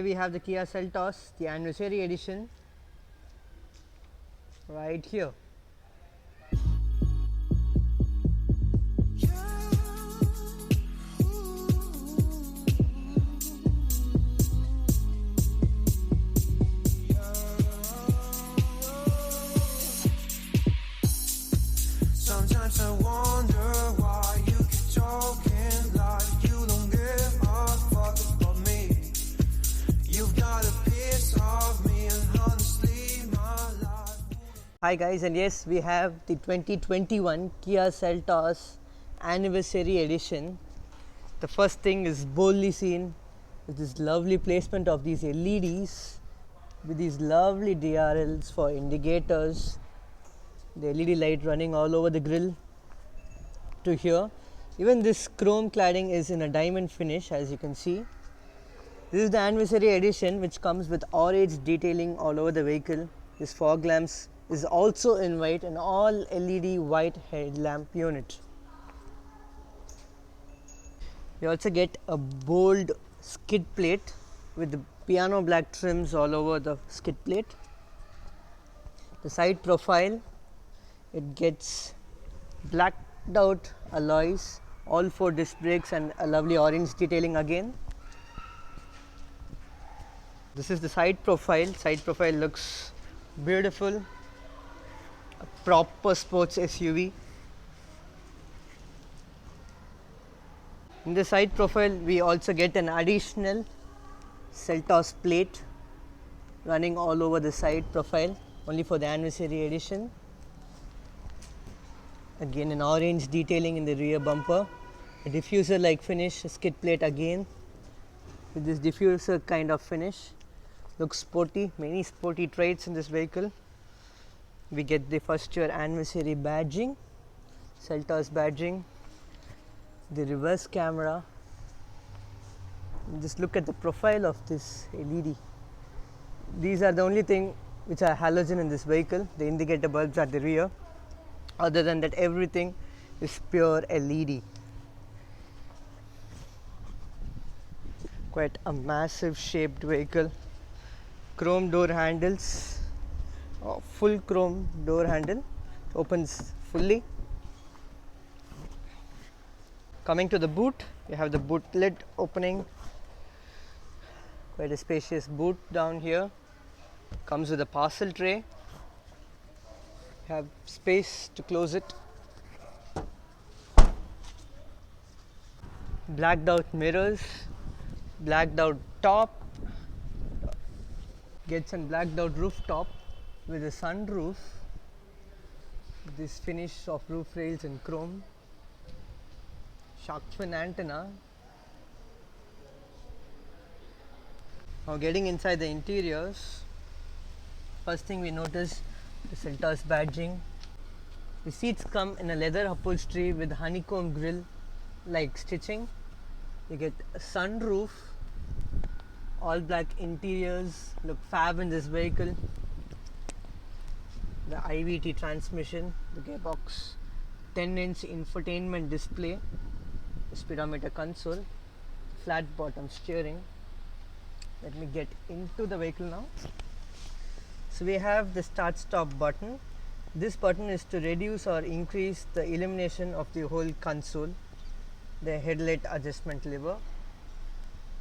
We have the Kia Seltos, the anniversary edition, right here. Sometimes I wonder why you keep talking like you don't give a fuck about me. You've got a piece of me, and honestly, my life. Hi guys, and yes, we have the 2021 Kia Seltos anniversary edition. The first thing is boldly seen is this lovely placement of these LEDs with these lovely DRLs for indicators. The LED light running all over the grille to here. Even this chrome cladding is in a diamond finish, as you can see. This is the anniversary edition, which comes with orange detailing all over the vehicle. This fog lamps is also in white, and all LED white headlamp unit. You also get a bold skid plate with the piano black trims all over the skid plate. The side profile, it gets blacked out alloys, all 4 disc brakes, and a lovely orange detailing again. This is the side profile. Side profile looks beautiful. A proper sports SUV. In the side profile, we also get an additional Seltos plate running all over the side profile, only for the anniversary edition. Again, an orange detailing in the rear bumper. A diffuser like finish, a skid plate again with this diffuser kind of finish. Looks sporty, many sporty traits in this vehicle. We get the first year anniversary badging, Seltos badging, the reverse camera. Just look at the profile of this LED. These are the only thing which are halogen in this vehicle, the indicator bulbs at the rear. Other than that, everything is pure LED. Quite a massive shaped vehicle. Chrome door handles, full chrome door handle, opens fully. Coming to the boot, you have the boot lid opening. Quite a spacious boot down here. Comes with a parcel tray. You have space to close it. Blacked out mirrors, blacked out top. Gets a blacked out rooftop with a sunroof. This finish of roof rails in chrome. Shark fin antenna. Now getting inside the interiors, first thing we notice the Seltos badging. The seats come in a leather upholstery with honeycomb grille like stitching. You get a sunroof, all black interiors, look fab in this vehicle. The IVT transmission, the gearbox, 10-inch infotainment display, the speedometer console, flat bottom steering. Let me get into the vehicle now. So we have the start stop button. This button is to reduce or increase the illumination of the whole console. The headlight adjustment lever.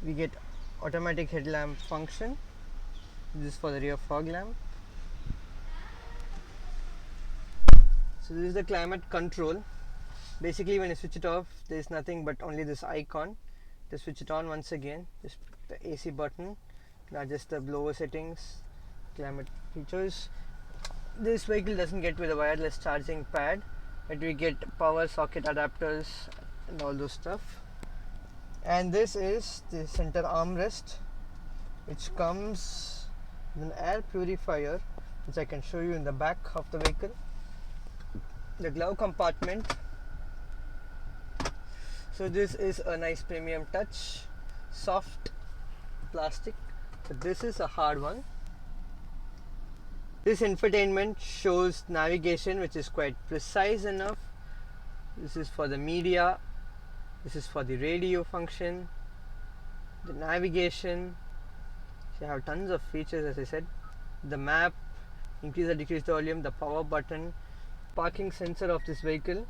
We get automatic headlamp function. This is for the rear fog lamp. So this is the climate control. Basically, when you switch it off, there is nothing but only this icon. To switch it on once again, just the AC button to adjust the blower settings, climate features. This vehicle doesn't get with a wireless charging pad, but we get power socket adapters and all those stuff. And this is the center armrest, which comes with an air purifier, which I can show you in the back of the vehicle. The glove compartment. So this is a nice premium touch, soft plastic, but this is a hard one. This infotainment shows navigation, which is quite precise enough. This is for the media, this is for the radio function, the navigation, So you have tons of features, as I said. The map, increase or decrease the volume, the power button, parking sensor of this vehicle.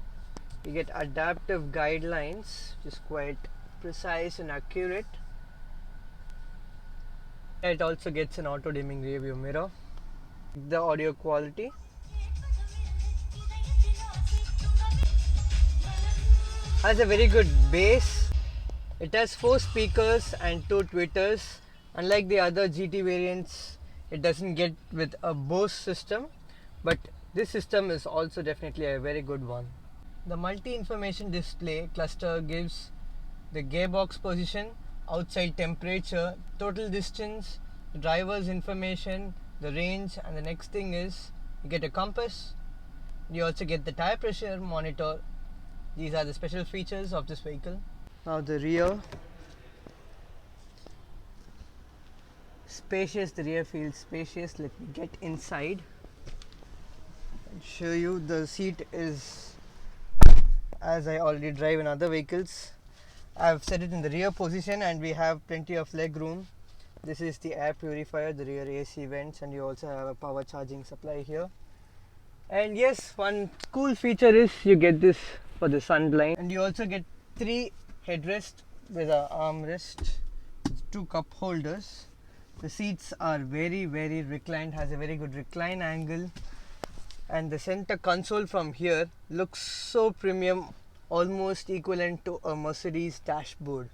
You get adaptive guidelines, which is quite precise and accurate. It also gets an auto dimming rear view mirror. The audio quality. Has a very good bass. It has 4 speakers and 2 tweeters. Unlike the other GT variants, it doesn't get with a Bose system, but this system is also definitely a very good one. The multi-information display cluster gives the gearbox position, outside temperature, total distance, the driver's information, the range, and the next thing is you get a compass. You also get the tire pressure monitor. These are the special features of this vehicle. Now the rear. Spacious, the rear feels spacious. Let me get inside and show you. The seat is, as I already drive in other vehicles, I've set it in the rear position and we have plenty of leg room. This is the air purifier, the rear AC vents, and you also have a power charging supply here. And yes, one cool feature is you get this for the sun blind, and you also get 3 headrests with an armrest, 2 cup holders. The seats are very reclined, has a very good recline angle, and the center console from here looks so premium, almost equivalent to a Mercedes dashboard.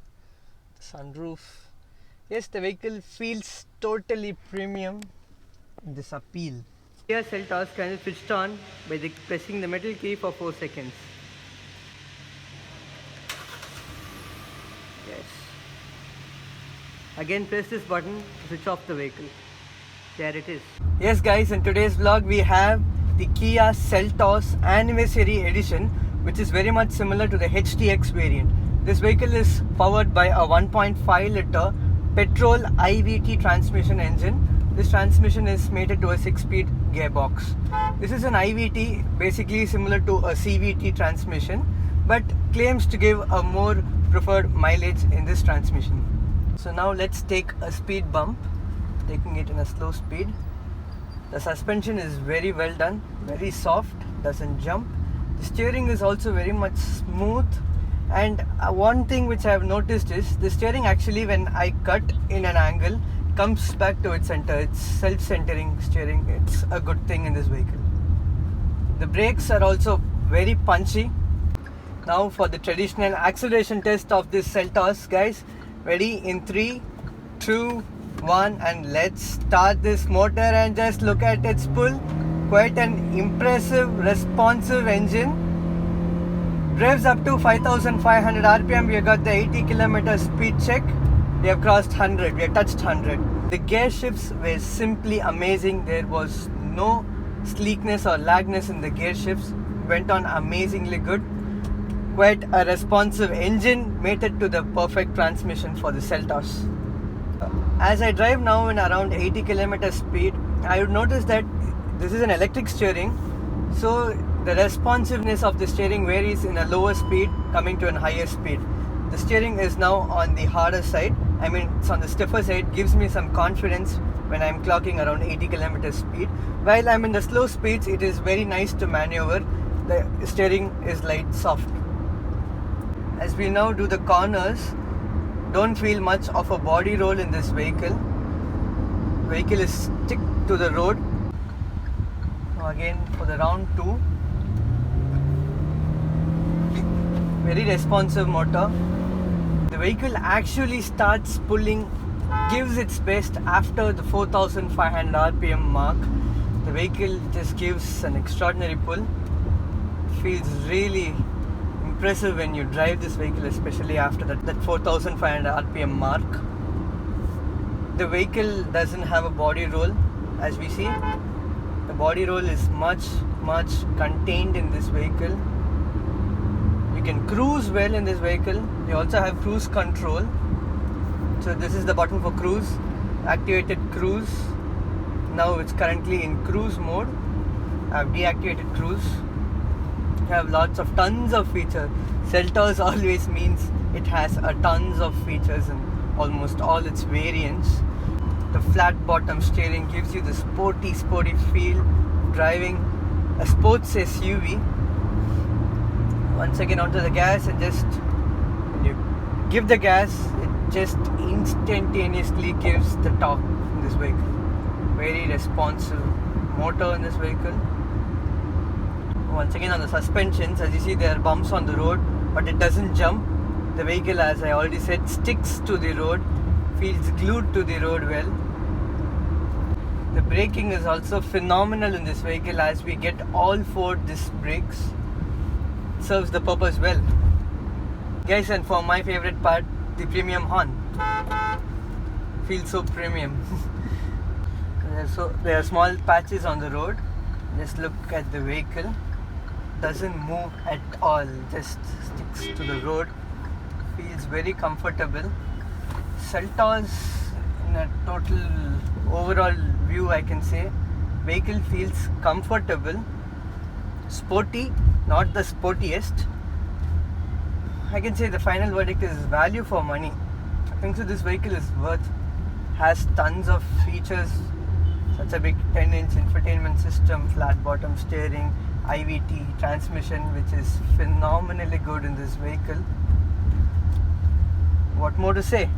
The sunroof. Yes, the vehicle feels totally premium. This appeal. Kia Seltos can be switched on by pressing the metal key for 4 seconds. Yes. Again press this button to switch off the vehicle. There it is. Yes guys, in today's vlog we have the Kia Seltos Anniversary Edition, which is very much similar to the HTX variant. This vehicle is powered by a 1.5 litre petrol IVT transmission engine. This transmission is mated to a 6-speed gearbox. This is an IVT, basically similar to a CVT transmission, but claims to give a more preferred mileage in this transmission. So now let's take a speed bump, taking it in a slow speed. The suspension is very well done, very soft, doesn't jump. The steering is also very much smooth, and one thing which I have noticed is the steering actually, when I cut in an angle, comes back to its center. It's self-centering steering. It's a good thing in this vehicle. The brakes are also very punchy. Now for the traditional acceleration test of this Seltos, guys. Ready in 3, 2, 1, and let's start this motor and just look at its pull. Quite an impressive, responsive engine. Revs up to 5,500 RPM. We have got the 80 km speed check. We have crossed 100. We have touched 100. The gear shifts were simply amazing. There was no sleekness or lagness in the gear shifts. Went on amazingly good. Quite a responsive engine, mated to the perfect transmission for the Seltos. As I drive now in around 80 km speed, I would notice that this is an electric steering, so the responsiveness of the steering varies in a lower speed coming to a higher speed. The steering is now on the harder side, I mean it's on the stiffer side, gives me some confidence when I'm clocking around 80 km speed. While I'm in the slow speeds, it is very nice to maneuver. The steering is light soft. As we now do the corners, don't feel much of a body roll in this vehicle. Vehicle is stick to the road. Now again for the round 2. Very responsive motor. The vehicle actually starts pulling, gives its best after the 4,500 RPM mark. The vehicle just gives an extraordinary pull. Feels really impressive when you drive this vehicle, especially after that 4,500 RPM mark. The vehicle doesn't have a body roll, as we see. The body roll is much contained in this vehicle. You can cruise well in this vehicle. You also have cruise control. So this is the button for cruise. Activated cruise. Now it's currently in cruise mode. I've deactivated cruise. You have tons of features. Seltos always means it has a tons of features in almost all its variants. The flat bottom steering gives you the sporty feel driving a sports SUV. Once again onto the gas, and just when you give the gas, it just instantaneously gives the torque in this vehicle. Very responsive motor in this vehicle. Once again on the suspensions, as you see there are bumps on the road, but it doesn't jump. The vehicle, as I already said, sticks to the road, feels glued to the road well. The braking is also phenomenal in this vehicle, as we get all 4 disc brakes. It serves the purpose well. Guys, and for my favorite part, the premium horn. Feels so premium. So there are small patches on the road. Just look at the vehicle. Doesn't move at all, just sticks to the road. Feels very comfortable. Seltos, in a total overall view, I can say vehicle feels comfortable, sporty, not the sportiest. I can say the final verdict is value for money. I think so this vehicle is worth. Has tons of features, such a big 10-inch infotainment system, flat bottom steering, IVT transmission, which is phenomenally good in this vehicle. What more to say?